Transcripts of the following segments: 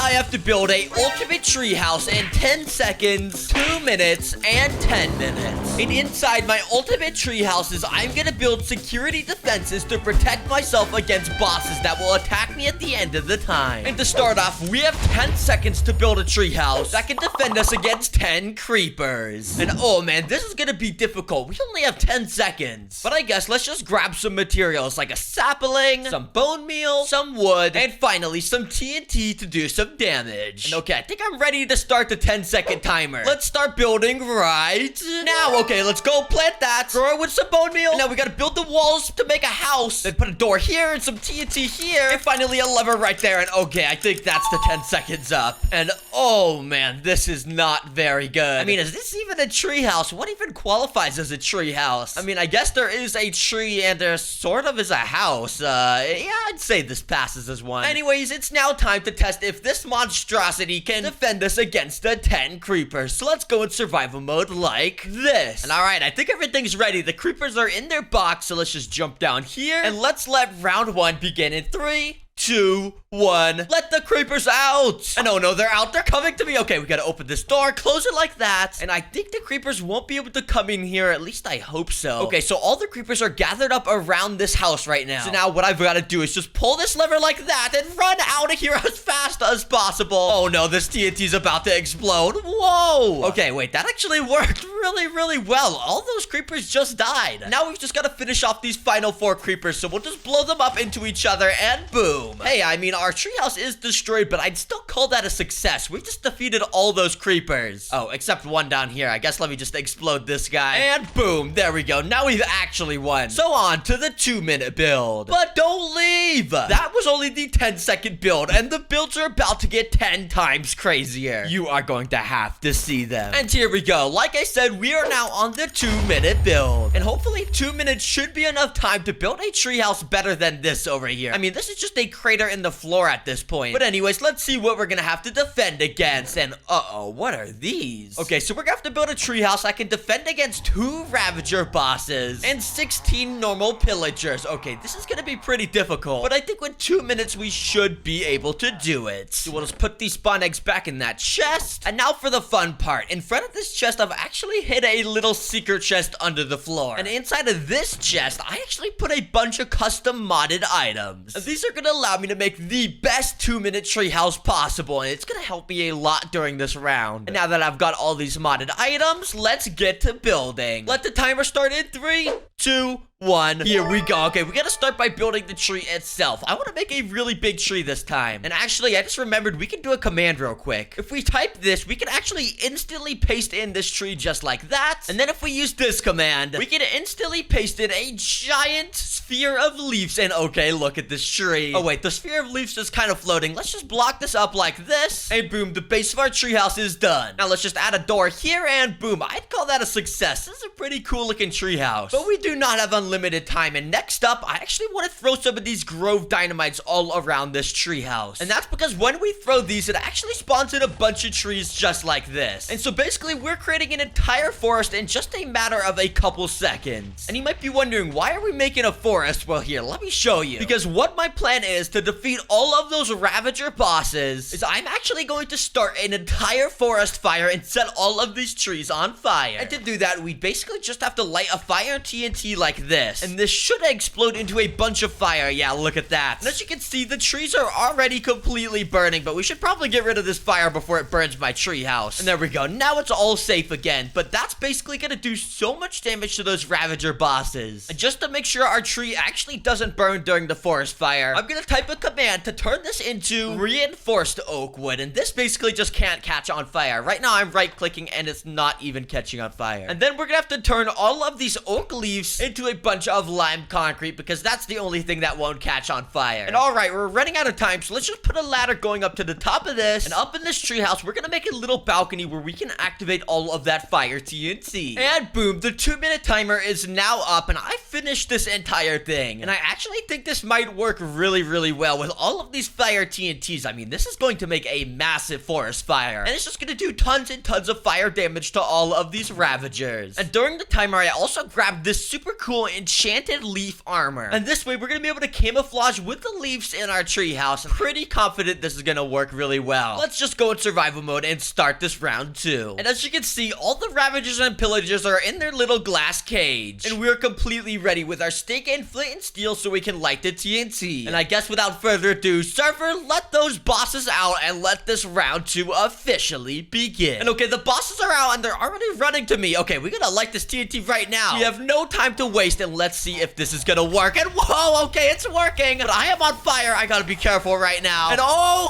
I have to build a ultimate treehouse in 10 seconds, 2 minutes, and 10 minutes. And inside my ultimate treehouses, I'm gonna build security defenses to protect myself against bosses that will attack me at the end of the time. And to start off, we have 10 seconds to build a treehouse that can defend us against 10 creepers. And oh man, this is gonna be difficult. We only have 10 seconds. But I guess let's just grab some materials like a sapling, some bone meal, some wood, and finally some TNT to do some damage. And okay, I think I'm ready to start the 10-second timer. Let's start building right now. Okay, let's go plant that. Throw it with some bone meal. And now we gotta build the walls to make a house. Then put a door here and some TNT here. And finally a lever right there. And okay, I think that's the 10 seconds up. And oh man, this is not very good. I mean, is this even a treehouse? What even qualifies as a treehouse? I mean, I guess there is a tree and there sort of is a house. Yeah, I'd say this passes as one. Anyways, it's now time to test if this monstrosity can defend us against the 10 creepers. So let's go in survival mode like this. And alright, I think everything's ready. The creepers are in their box, so let's just jump down here. And let's let round 1 begin in 3, 2, 1. Let the creepers out. And oh no, they're out. They're coming to me. Okay, we gotta open this door, close it like that. And I think the creepers won't be able to come in here. At least I hope so. Okay, so all the creepers are gathered up around this house right now. So now what I've got to do is just pull this lever like that and run out of here as fast as possible. Oh no, this TNT's about to explode. Whoa. Okay, wait, that actually worked really well. All those creepers just died. Now we've just got to finish off these final 4 creepers. So we'll just blow them up into each other and boom. Hey, I mean, our treehouse is destroyed, but I'd still call that a success. We just defeated all those creepers. Oh, except one down here. I guess let me just explode this guy. And boom, there we go. Now we've actually won. So on to the 2-minute build. But don't leave. That was only the 10-second build, and the builds are about to get 10 times crazier. You are going to have to see them. And here we go. Like I said, we are now on the 2-minute build. And hopefully 2 minutes should be enough time to build a treehouse better than this over here. I mean, this is just a crater in the floor at this point. But anyways, let's see what we're gonna have to defend against. And uh-oh, what are these? Okay, so we're gonna have to build a treehouse that can defend against 2 Ravager bosses and 16 normal pillagers. Okay, this is gonna be pretty difficult, but I think with 2 minutes we should be able to do it. So we'll just put these spawn eggs back in that chest. And now for the fun part. In front of this chest, I've actually hid a little secret chest under the floor. And inside of this chest, I actually put a bunch of custom modded items. And these are gonna allow me to make the best 2-minute treehouse possible, and it's gonna help me a lot during this round. And now that I've got all these modded items, let's get to building. Let the timer start in 3, 2, 1. Here we go. Okay, we gotta start by building the tree itself. I want to make a really big tree this time. And actually, I just remembered we can do a command real quick. If we type this, we can actually instantly paste in this tree just like that. And then if we use this command, we can instantly paste in a giant sphere of leaves. And okay, look at this tree. Oh wait, the sphere of leaves is kind of floating. Let's just block this up like this. And boom, the base of our treehouse is done. Now let's just add a door here and boom. I'd call that a success. This is a pretty cool looking treehouse. But we do not have unlimited time. And next up, I actually want to throw some of these Grove Dynamites all around this treehouse. And that's because when we throw these, it actually spawns in a bunch of trees just like this. And so basically, we're creating an entire forest in just a matter of a couple seconds. And you might be wondering, why are we making a forest? Well, here, let me show you. Because what my plan is to defeat all of those Ravager bosses is I'm actually going to start an entire forest fire and set all of these trees on fire. And to do that, we basically just have to light a fire TNT like this. And this should explode into a bunch of fire. Yeah, look at that. And as you can see, the trees are already completely burning, but we should probably get rid of this fire before it burns my tree house. And there we go. Now it's all safe again. But that's basically gonna do so much damage to those Ravager bosses. And just to make sure our tree actually doesn't burn during the forest fire, I'm gonna type a command to turn this into reinforced oak wood. And this basically just can't catch on fire. Right now I'm right clicking and it's not even catching on fire. And then we're gonna have to turn all of these oak leaves into a bunch of lime concrete because that's the only thing that won't catch on fire. And alright, we're running out of time, so let's just put a ladder going up to the top of this. And up in this treehouse, we're gonna make a little balcony where we can activate all of that fire TNT. And boom, the 2-minute timer is now up and I finished this entire thing. And I actually think this might work really well with all of these fire TNTs. I mean, this is going to make a massive forest fire. And it's just gonna do tons and tons of fire damage to all of these Ravagers. And during the timer, I also grabbed this super cool enchanted leaf armor. And this way, we're gonna be able to camouflage with the leaves in our treehouse. I'm pretty confident this is gonna work really well. Let's just go in survival mode and start this round 2. And as you can see, all the Ravagers and Pillagers are in their little glass cage. And we're completely ready with our stick and flint and steel so we can light the TNT. And I guess without further ado, server, let those bosses out and let this round 2 officially begin. And okay, the bosses are out and they're already running to me. Okay, we gotta light this TNT right now. We have no time to waste, and let's see if this is gonna work. And whoa, okay, it's working. But I am on fire. I gotta be careful right now. And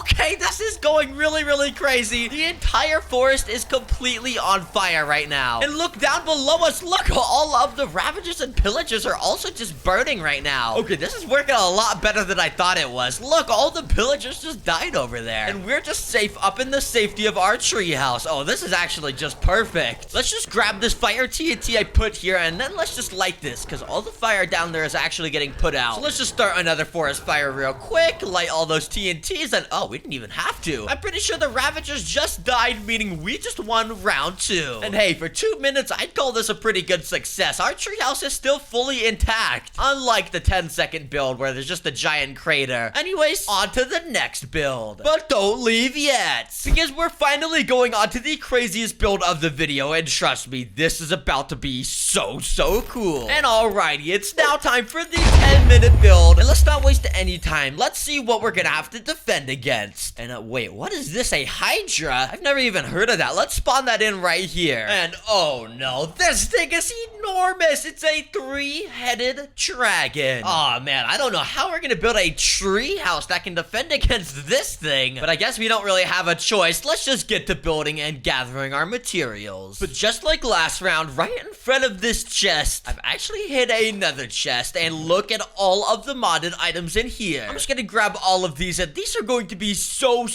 okay, this is going really, really crazy. The entire forest is completely on fire right now. And look down below us. Look, all of the Ravagers and Pillagers are also just burning right now. Okay, this is working a lot better than I thought it was. Look, all the Pillagers just died over there. And we're just safe up in the safety of our treehouse. Oh, this is actually just perfect. Let's just grab this fire TNT I put here, and then let's just light this, because all the fire down there is actually getting put out. So let's just start another forest fire real quick, light all those TNTs, and oh, we didn't even have to. I'm pretty sure the Ravagers just died, meaning we just won round 2. And hey, for 2 minutes, I'd call this a pretty good success. Our treehouse is still fully intact, unlike the 10-second build where there's just a giant crater. Anyways, on to the next build. But don't leave yet, because we're finally going on to the craziest build of the video, and trust me, this is about to be so cool. And alrighty, it's now time for the 10-minute build, and let's not waste any time. Let's see what we're gonna have to defend against. And wait, what is this, a Hydra? I've never even heard of that. Let's spawn that in right here. And oh no, this thing is enormous. It's a 3-headed dragon. Oh man, I don't know how we're gonna build a tree house that can defend against this thing, but I guess we don't really have a choice. Let's just get to building and gathering our materials. But just like last round, right in front of this chest, I've actually hid another chest, and look at all of the modded items in here. I'm just gonna grab all of these, and these are going to be so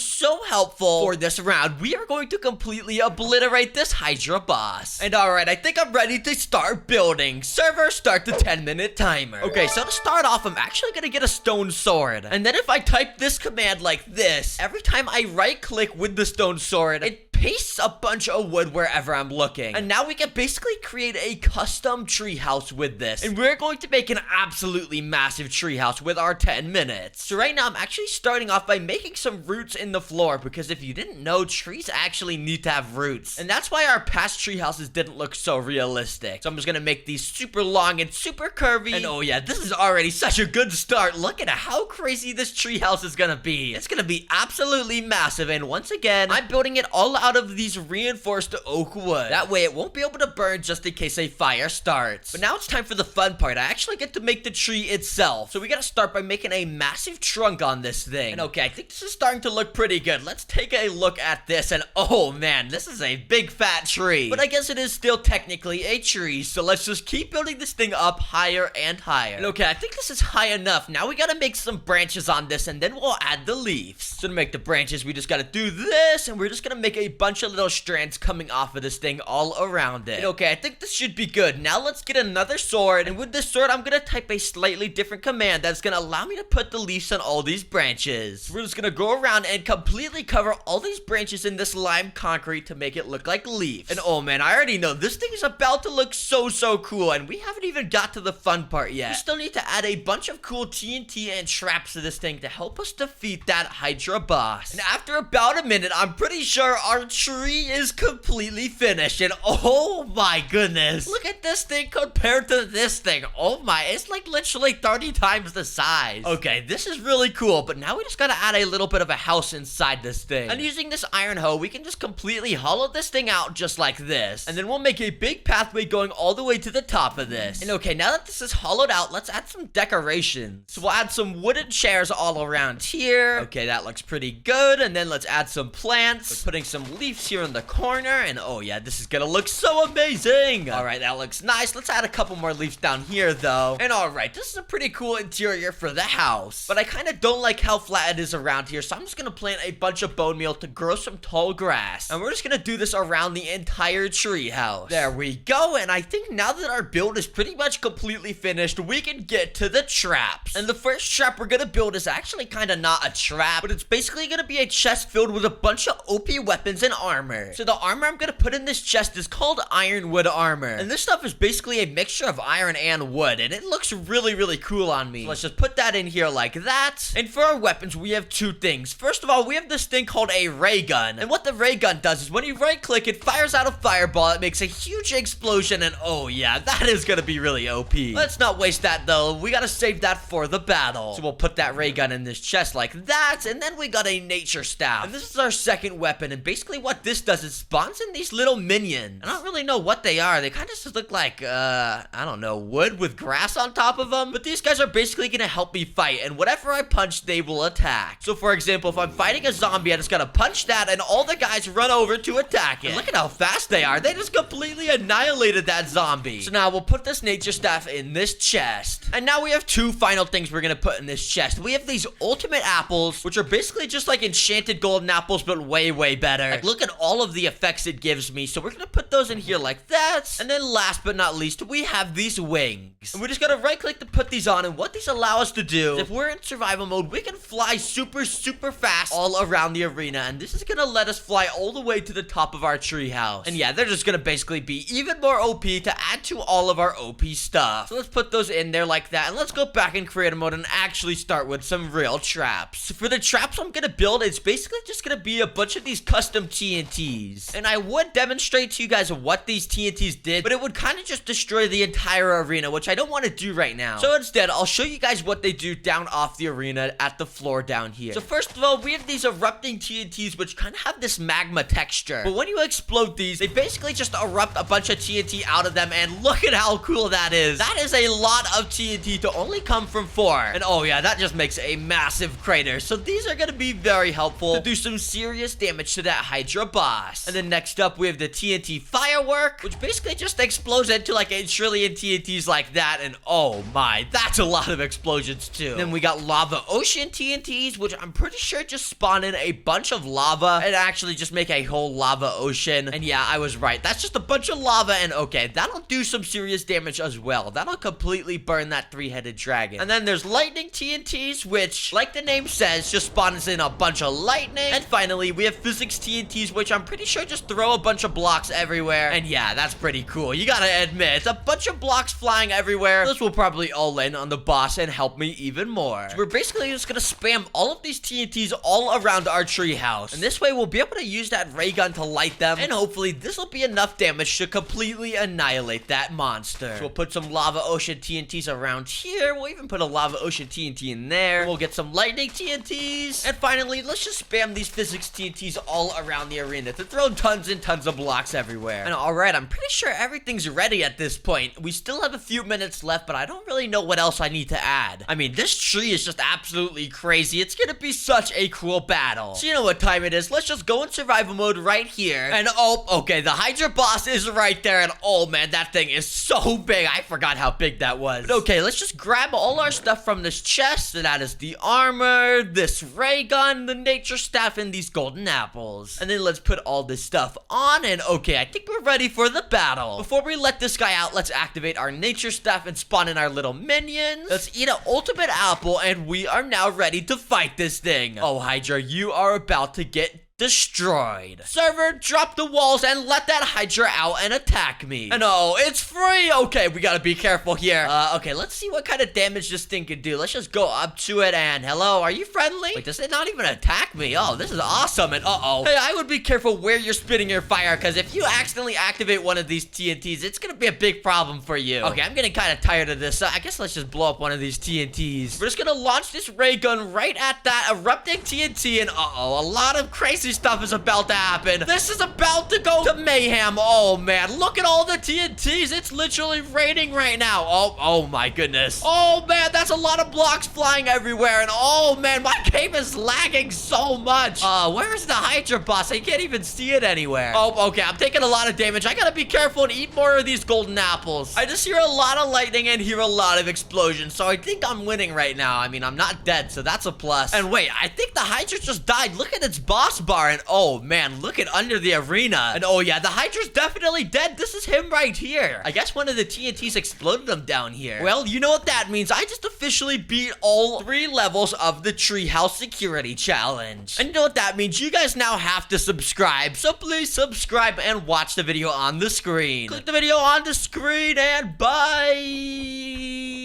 helpful for this round. We are going to completely obliterate this Hydra boss. And alright, I think I'm ready to start building. Server, start the 10-minute timer. Okay, so to start off, I'm actually gonna get a stone sword. And then if I type this command like this, every time I right-click with the stone sword, it pastes a bunch of wood wherever I'm looking. And now we can basically create a custom treehouse with this. And we're going to make an absolutely massive treehouse with our 10 minutes. So right now, I'm actually starting off by making some roots in the floor, because if you didn't know, trees actually need to have roots. And that's why our past treehouses didn't look so realistic. So I'm just gonna make these super long and super curvy. And oh yeah, this is already such a good start. Look at how crazy this treehouse is gonna be. It's gonna be absolutely massive. And once again, I'm building it all out of these reinforced oak wood. That way it won't be able to burn just in case a fire starts. But now it's time for the fun part. I actually get to make the tree itself. So we gotta start by making a massive trunk on this thing. And okay, I think this is starting to look pretty good. Let's take a look at this, and oh man, this is a big fat tree. But I guess it is still technically a tree, so let's just keep building this thing up higher and higher. And okay, I think this is high enough. Now we gotta make some branches on this, and then we'll add the leaves. So to make the branches, we just gotta do this, and we're just gonna make a bunch of little strands coming off of this thing all around it. And okay, I think this should be good. Now let's get another sword, and with this sword, I'm gonna type a slightly different command that's gonna allow me to put the leaves on all these branches. We're just gonna go around and completely cover all these branches in this lime concrete to make it look like leaves. And oh man, I already know this thing is about to look so cool, and we haven't even got to the fun part yet. We still need to add a bunch of cool TNT and traps to this thing to help us defeat that Hydra boss. And after about a minute, I'm pretty sure our tree is completely finished. And oh my goodness, look at this thing compared to this thing. Oh my, it's like literally 30 times the size. Okay, this is really cool, but now we just gotta add a little bit of a house inside this thing. And using this iron hoe, we can just completely hollow this thing out just like this. And then we'll make a big pathway going all the way to the top of this. And okay, now that this is hollowed out, let's add some decorations. So we'll add some wooden chairs all around here. Okay, that looks pretty good. And then let's add some plants. We're putting some leaves here in the corner. And oh yeah, this is gonna look so amazing. All right, that looks nice. Let's add a couple more leaves down here though. And all right, this is a pretty cool interior for the house. But I kind of don't like how flat it is around here. So I'm just gonna plant a bunch of bone meal to grow some tall grass. And we're just gonna do this around the entire tree house. There we go. And I think now that our build is pretty much completely finished, we can get to the traps. And the first trap we're gonna build is actually kind of not a trap, but it's basically gonna be a chest filled with a bunch of OP weapons weapons and armor. So the armor I'm gonna put in this chest is called ironwood armor. And this stuff is basically a mixture of iron and wood, and it looks really, really cool on me. So let's just put that in here like that. And for our weapons, we have two things. First of all, we have this thing called a ray gun. And what the ray gun does is when you right click, it fires out a fireball. It makes a huge explosion, and oh yeah, that is gonna be really OP. Let's not waste that though. We gotta save that for the battle. So we'll put that ray gun in this chest like that, and then we got a nature staff. And this is our second weapon, and basically what this does is spawns in these little minions. I don't really know what they are. They kind of just look like, I don't know, wood with grass on top of them. But these guys are basically gonna help me fight, and whatever I punch, they will attack. So for example, if I'm fighting a zombie, I just gotta punch that, and all the guys run over to attack it. And look at how fast they are. They just completely annihilated that zombie. So now we'll put this nature staff in this chest. And now we have two final things we're gonna put in this chest. We have these ultimate apples, which are basically just like enchanted golden apples, but way, way better. Like, look at all of the effects it gives me. So we're gonna put those in here like that. And then last but not least, we have these wings. And we just gotta right click to put these on. And what these allow us to do, if we're in survival mode, we can fly super, super fast all around the arena. And this is gonna let us fly all the way to the top of our treehouse. And yeah, they're just gonna basically be even more OP to add to all of our OP stuff. So let's put those in there like that. And let's go back in creator mode and actually start with some real traps. So for the traps I'm gonna build, it's basically just gonna be a bunch of these custom TNTs. And I would demonstrate to you guys what these TNTs did, but it would kind of just destroy the entire arena, which I don't want to do right now. So instead, I'll show you guys what they do down off the arena at the floor down here. So first of all, we have these erupting TNTs, which kind of have this magma texture. But when you explode these, they basically just erupt a bunch of TNT out of them, and look at how cool that is. That is a lot of TNT to only come from 4. And oh yeah, that just makes a massive crater. So these are gonna be very helpful to do some serious damage to that Hydra boss. And then next up, we have the TNT firework, which basically just explodes into like a trillion TNTs like that. And oh my, that's a lot of explosions too. Then we got lava ocean TNTs, which I'm pretty sure just spawn in a bunch of lava and actually just make a whole lava ocean. And yeah, I was right. That's just a bunch of lava, and okay, that'll do some serious damage as well. That'll completely burn that 3-headed dragon. And then there's lightning TNTs, which, like the name says, just spawns in a bunch of lightning. And finally, we have physics TNTs, which I'm pretty sure just throw a bunch of blocks everywhere. And yeah, that's pretty cool. You gotta admit, it's a bunch of blocks flying everywhere. This will probably all land on the boss and help me even more. So we're basically just gonna spam all of these TNTs all around our treehouse. And this way, we'll be able to use that ray gun to light them. And hopefully, this will be enough damage to completely annihilate that monster. So we'll put some lava ocean TNTs around here. We'll even put a lava ocean TNT in there. We'll get some lightning TNTs. And finally, let's just spam these physics TNTs all around the arena to throw tons and tons of blocks everywhere. And alright, I'm pretty sure everything's ready at this point. We still have a few minutes left, but I don't really know what else I need to add. I mean, this tree is just absolutely crazy. It's gonna be such a cool battle. So you know what time it is. Let's just go in survival mode right here. And oh, okay, the Hydra boss is right there. And oh man, that thing is so big. I forgot how big that was. But okay, let's just grab all our stuff from this chest. So that is the armor, this ray gun, the nature staff, and these golden apples. And then let's put all this stuff on. And okay, I think we're ready for the battle. Before we let this guy out, let's activate our nature staff and spawn in our little minions. Let's eat an ultimate apple, and we are now ready to fight this thing. Oh, Hydra, you are about to get destroyed. Server, drop the walls and let that Hydra out and attack me. And oh, it's free. Okay, we gotta be careful here. Okay, let's see what kind of damage this thing can do. Let's just go up to it and hello, are you friendly? Wait, does it not even attack me? Oh, this is awesome. And uh-oh. Hey, I would be careful where you're spitting your fire, because if you accidentally activate one of these TNTs, it's gonna be a big problem for you. Okay, I'm getting kind of tired of this. So I guess let's just blow up one of these TNTs. We're just gonna launch this ray gun right at that erupting TNT, and uh-oh, a lot of crazy stuff is about to happen. This is about to go to mayhem. Oh man, look at all the TNTs. It's literally raining right now. Oh my goodness. Oh man, that's a lot of blocks flying everywhere. And oh man, my game is lagging so much. Where's the Hydra boss? I can't even see it anywhere. Oh, okay, I'm taking a lot of damage. I gotta be careful and eat more of these golden apples. I just hear a lot of lightning and hear a lot of explosions, so I think I'm winning right now. I mean, I'm not dead, so that's a plus. And wait, I think the Hydra just died. Look at its boss bar. far. And oh man, look at under the arena. And oh yeah, the Hydra's definitely dead. This is him right here. I guess one of the TNTs exploded him down here. Well, you know what that means. I just officially beat all 3 levels of the treehouse security challenge. And you know what that means. You guys now have to subscribe. So please subscribe and watch the video on the screen. Click the video on the screen and bye.